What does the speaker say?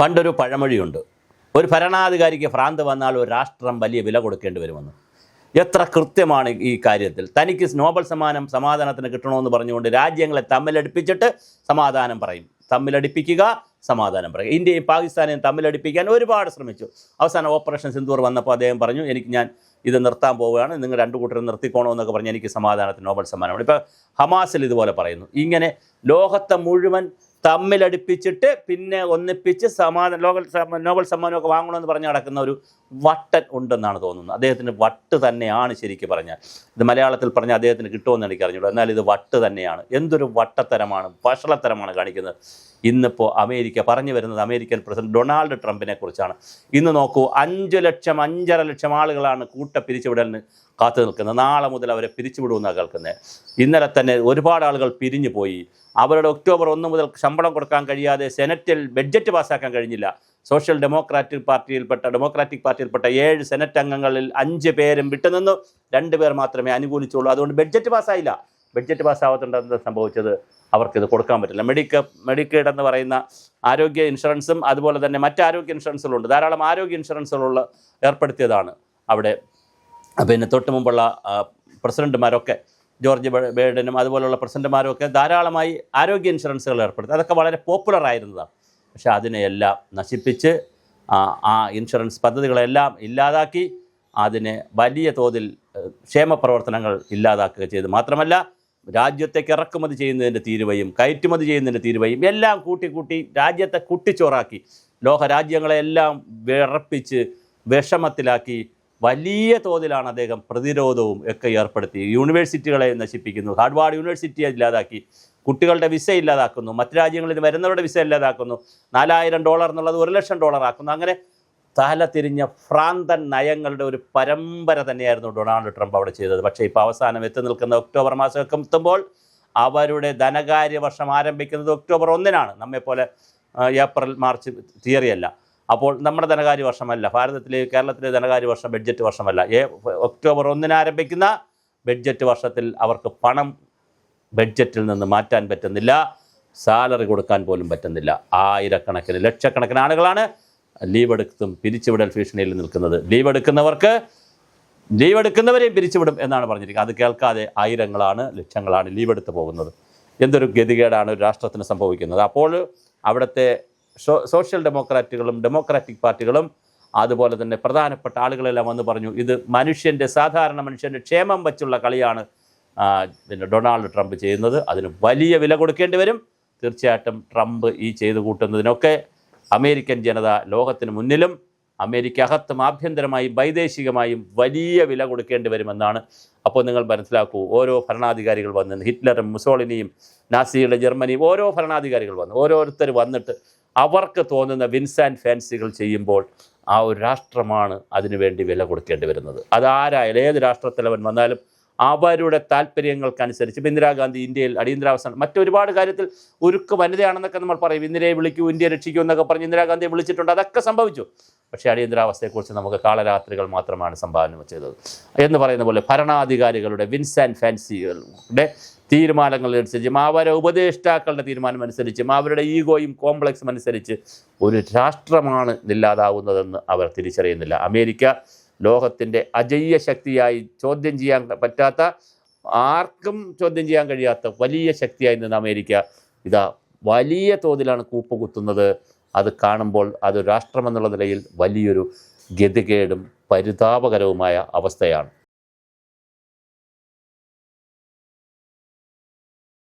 പണ്ടൊരു പഴമൊഴിയുണ്ട്, ഒരു ഭരണാധികാരിക്ക് ഭ്രാന്ത് വന്നാൽ ഒരു രാഷ്ട്രം വലിയ വില കൊടുക്കേണ്ടി വരുമെന്ന്. എത്ര കൃത്യമാണ് ഈ കാര്യത്തിൽ. തനിക്ക് നോബൽ സമ്മാനം സമാധാനത്തിന് കിട്ടണമെന്ന് പറഞ്ഞുകൊണ്ട് രാജ്യങ്ങളെ തമ്മിലടിപ്പിച്ചിട്ട് സമാധാനം പറയും. തമ്മിലടിപ്പിക്കുക, സമാധാനം പറയുക. ഇന്ത്യയും പാകിസ്ഥാനെയും തമ്മിലടിപ്പിക്കാൻ ഒരുപാട് ശ്രമിച്ചു. അവസാനം ഓപ്പറേഷൻ സിന്ദൂർ വന്നപ്പോൾ അദ്ദേഹം പറഞ്ഞു, ഞാൻ ഇത് നിർത്താൻ പോവുകയാണ്, നിങ്ങൾ രണ്ടു കൂട്ടരും നിർത്തിക്കോണമെന്നൊക്കെ പറഞ്ഞ് എനിക്ക് സമാധാനത്തിന് നോബൽ സമ്മാനമാണ്. ഇപ്പോൾ ഹമാസിൽ ഇതുപോലെ പറയുന്നു. ഇങ്ങനെ ലോകത്തെ മുഴുവൻ തമ്മിലടിപ്പിച്ചിട്ട് പിന്നെ ഒന്നിപ്പിച്ച് നോബൽ സമ്മാനമൊക്കെ വാങ്ങണമെന്ന് പറഞ്ഞ് നടക്കുന്ന ഒരു വട്ടൻ ഉണ്ടെന്നാണ് തോന്നുന്നത്. അദ്ദേഹത്തിന് വട്ട് തന്നെയാണ് ശരിക്കും പറഞ്ഞാൽ. ഇത് മലയാളത്തിൽ പറഞ്ഞാൽ അദ്ദേഹത്തിന് കിട്ടുമെന്ന് എനിക്ക് അറിഞ്ഞുള്ളൂ. എന്നാൽ ഇത് വട്ട് തന്നെയാണ്. എന്തൊരു വട്ടത്തരമാണ്, വഷളത്തരമാണ് കാണിക്കുന്നത്. ഇന്നിപ്പോൾ അമേരിക്ക പറഞ്ഞു വരുന്നത് അമേരിക്കൻ പ്രസിഡന്റ് ഡൊണാൾഡ് ട്രംപിനെ കുറിച്ചാണ്. ഇന്ന് നോക്കൂ, 5 ലക്ഷം ആളുകളാണ് പിരിച്ചുവിടലിന് കാത്തു നിൽക്കുന്നത്. നാളെ മുതൽ അവരെ പിരിച്ചുവിടുമെന്നാണ് കേൾക്കുന്നത്. ഇന്നലെ തന്നെ ഒരുപാട് ആളുകൾ പിരിഞ്ഞു പോയി. അവരുടെ ഒക്ടോബർ 1 മുതൽ ശമ്പളം കൊടുക്കാൻ കഴിയാതെ സെനറ്റിൽ ബഡ്ജറ്റ് പാസ്സാക്കാൻ കഴിഞ്ഞില്ല. ഡെമോക്രാറ്റിക് പാർട്ടിയിൽപ്പെട്ട 7 സെനറ്റ് അംഗങ്ങളിൽ 5 പേരും വിട്ടുനിന്നു, 2 പേർ മാത്രമേ അനുകൂലിച്ചുള്ളൂ. അതുകൊണ്ട് ബഡ്ജറ്റ് പാസ്സായില്ല. ബഡ്ജറ്റ് പാസ്സാവാത്തതുകൊണ്ട് എന്താ സംഭവിച്ചത്? അവർക്കിത് കൊടുക്കാൻ പറ്റില്ല. മെഡിക്കെയ്ഡ് എന്ന് പറയുന്ന ആരോഗ്യ ഇൻഷുറൻസും അതുപോലെ തന്നെ മറ്റ് ആരോഗ്യ ഇൻഷുറൻസുകളുണ്ട്. ധാരാളം ആരോഗ്യ ഇൻഷുറൻസുകളുള്ള ഏർപ്പെടുത്തിയതാണ് അവിടെ. പിന്നെ തൊട്ട് മുമ്പുള്ള പ്രസിഡന്റുമാരൊക്കെ, ജോർജ് ബൈഡനും അതുപോലുള്ള പ്രസിഡന്റുമാരൊക്കെ ധാരാളമായി ആരോഗ്യ ഇൻഷുറൻസുകൾ ഏർപ്പെടുത്തി. അതൊക്കെ വളരെ പോപ്പുലർ ആയിരുന്നതാണ്. പക്ഷേ അതിനെയെല്ലാം നശിപ്പിച്ച് ആ ഇൻഷുറൻസ് പദ്ധതികളെല്ലാം ഇല്ലാതാക്കി അതിനെ വലിയ തോതിൽ ക്ഷേമ പ്രവർത്തനങ്ങൾ ഇല്ലാതാക്കുക ചെയ്തു. മാത്രമല്ല രാജ്യത്തേക്ക് ഇറക്കുമതി ചെയ്യുന്നതിൻ്റെ തീരുവയും കയറ്റുമതി ചെയ്യുന്നതിൻ്റെ തീരുവയും എല്ലാം കൂട്ടി രാജ്യത്തെ കുട്ടിച്ചോറാക്കി, ലോക രാജ്യങ്ങളെല്ലാം വിറപ്പിച്ച് വിഷമത്തിലാക്കി വലിയ തോതിലാണ് അദ്ദേഹം പ്രതിരോധവും ഒക്കെ ഏർപ്പെടുത്തി. യൂണിവേഴ്സിറ്റികളെ നശിപ്പിക്കുന്നു, ഹാർവാർഡ് യൂണിവേഴ്സിറ്റിയെ ഇല്ലാതാക്കി, കുട്ടികളുടെ വിസ ഇല്ലാതാക്കുന്നു, മറ്റ് രാജ്യങ്ങളിൽ വരുന്നവരുടെ വിസ ഇല്ലാതാക്കുന്നു, $4000 എന്നുള്ളത് $1,00,000 ആക്കുന്നു. അങ്ങനെ തല തിരിഞ്ഞ ഭ്രാന്തൻ നയങ്ങളുടെ ഒരു പരമ്പര തന്നെയായിരുന്നു ഡൊണാൾഡ് ട്രംപ് അവിടെ ചെയ്തത്. പക്ഷേ ഇപ്പോൾ അവസാനം എത്തി നിൽക്കുന്ന ഒക്ടോബർ മാസമൊക്കെ എത്തുമ്പോൾ അവരുടെ ധനകാര്യ വർഷം ആരംഭിക്കുന്നത് ഒക്ടോബർ 1-നാണ്. നമ്മെപ്പോലെ ഏപ്രിൽ മാർച്ച് തിയറിയല്ല. അപ്പോൾ നമ്മുടെ ധനകാര്യ വർഷമല്ല, കേരളത്തിലെ ധനകാര്യ വർഷം ബഡ്ജറ്റ് വർഷമല്ല. ഒക്ടോബർ 1-ന് ആരംഭിക്കുന്ന ബഡ്ജറ്റ് വർഷത്തിൽ അവർക്ക് പണം ബഡ്ജറ്റിൽ നിന്ന് മാറ്റാൻ പറ്റുന്നില്ല, സാലറി കൊടുക്കാൻ പോലും പറ്റുന്നില്ല. ആയിരക്കണക്കിന് ലക്ഷക്കണക്കിന് ആളുകളാണ് ലീവ് എടുത്തും പിരിച്ചുവിടൽ ഭീഷണിയിൽ നിൽക്കുന്നത്. ലീവ് എടുക്കുന്നവരെയും പിരിച്ചുവിടും എന്നാണ് പറഞ്ഞിരിക്കുന്നത്. അത് കേൾക്കാതെ ആയിരങ്ങളാണ്, ലക്ഷങ്ങളാണ് ലീവ് എടുത്ത് പോകുന്നത്. എന്തൊരു ഗതികേടാണ് ഒരു രാഷ്ട്രത്തിന് സംഭവിക്കുന്നത്. അപ്പോൾ അവിടുത്തെ സോഷ്യൽ ഡെമോക്രാറ്റുകളും ഡെമോക്രാറ്റിക് പാർട്ടികളും അതുപോലെ തന്നെ പ്രധാനപ്പെട്ട ആളുകളെല്ലാം വന്ന് പറഞ്ഞു, ഇത് സാധാരണ മനുഷ്യൻ്റെ ക്ഷേമം വച്ചുള്ള കളിയാണ് ഡൊണാൾഡ് ട്രംപ് ചെയ്യുന്നത്. അതിന് വലിയ വില കൊടുക്കേണ്ടി വരും. തീർച്ചയായിട്ടും ട്രംപ് ഈ ചെയ്തു കൂട്ടുന്നതിനൊക്കെ അമേരിക്കൻ ജനത ലോകത്തിന് മുന്നിലും അമേരിക്കകത്തും ആഭ്യന്തരമായും വൈദേശികമായും വലിയ വില കൊടുക്കേണ്ടി വരുമെന്നാണ്. അപ്പോൾ നിങ്ങൾ മനസ്സിലാക്കൂ, ഓരോ ഭരണാധികാരികൾ വന്ന്, ഹിറ്റ്ലറും മുസോളിനിയും നാസിയുടെ ജർമ്മനിയും ഓരോ ഭരണാധികാരികൾ വന്ന്, ഓരോരുത്തർ വന്നിട്ട് അവർക്ക് തോന്നുന്ന വിൻസ് ആൻഡ് ഫാൻസികൾ ചെയ്യുമ്പോൾ ആ ഒരു രാഷ്ട്രമാണ് അതിനുവേണ്ടി വില കൊടുക്കേണ്ടി വരുന്നത്. അതാരായാലും ഏത് രാഷ്ട്രത്തലവൻ വന്നാലും അവരുടെ താല്പര്യങ്ങൾക്കനുസരിച്ച്. ഇപ്പോൾ ഇന്ദിരാഗാന്ധി ഇന്ത്യയിൽ അടിയന്തരാവസ്ഥ മറ്റൊരുപാട് കാര്യത്തിൽ ഉരുക്ക് വനിതയാണെന്നൊക്കെ നമ്മൾ പറയും. ഇന്ത്യയെ വിളിക്കൂ, ഇന്ത്യ രക്ഷിക്കൂ എന്നൊക്കെ പറഞ്ഞ് ഇന്ദിരാഗാന്ധിയെ വിളിച്ചിട്ടുണ്ട്. അതൊക്കെ സംഭവിച്ചു. പക്ഷേ അടിയന്തരാവസ്ഥയെക്കുറിച്ച് നമുക്ക് കാളരാത്രികൾ മാത്രമാണ് സംഭാവന ചെയ്തത് എന്ന് പറയുന്ന പോലെ ഭരണാധികാരികളുടെ വിൻസ് ആൻഡ് ഫാൻസികളുടെ തീരുമാനങ്ങളനുസരിച്ചും അവരുടെ ഉപദേഷ്ടാക്കളുടെ തീരുമാനം അനുസരിച്ചും അവരുടെ ഈഗോയും കോംപ്ലക്സും അനുസരിച്ച് ഒരു രാഷ്ട്രമാണ് ഇല്ലാതാവുന്നതെന്ന് അവർ തിരിച്ചറിയുന്നില്ല. അമേരിക്ക ലോകത്തിൻ്റെ അജയ്യ ശക്തിയായി, ചോദ്യം ചെയ്യാൻ പറ്റാത്ത, ആർക്കും ചോദ്യം ചെയ്യാൻ കഴിയാത്ത വലിയ ശക്തിയായി നിന്ന് അമേരിക്ക ഇതാ വലിയ തോതിലാണ് കൂപ്പുകുത്തുന്നത്. അത് കാണുമ്പോൾ അത് രാഷ്ട്രമെന്നുള്ള നിലയിൽ വലിയൊരു ഗതികേടും പരിതാപകരവുമായ അവസ്ഥയാണ്.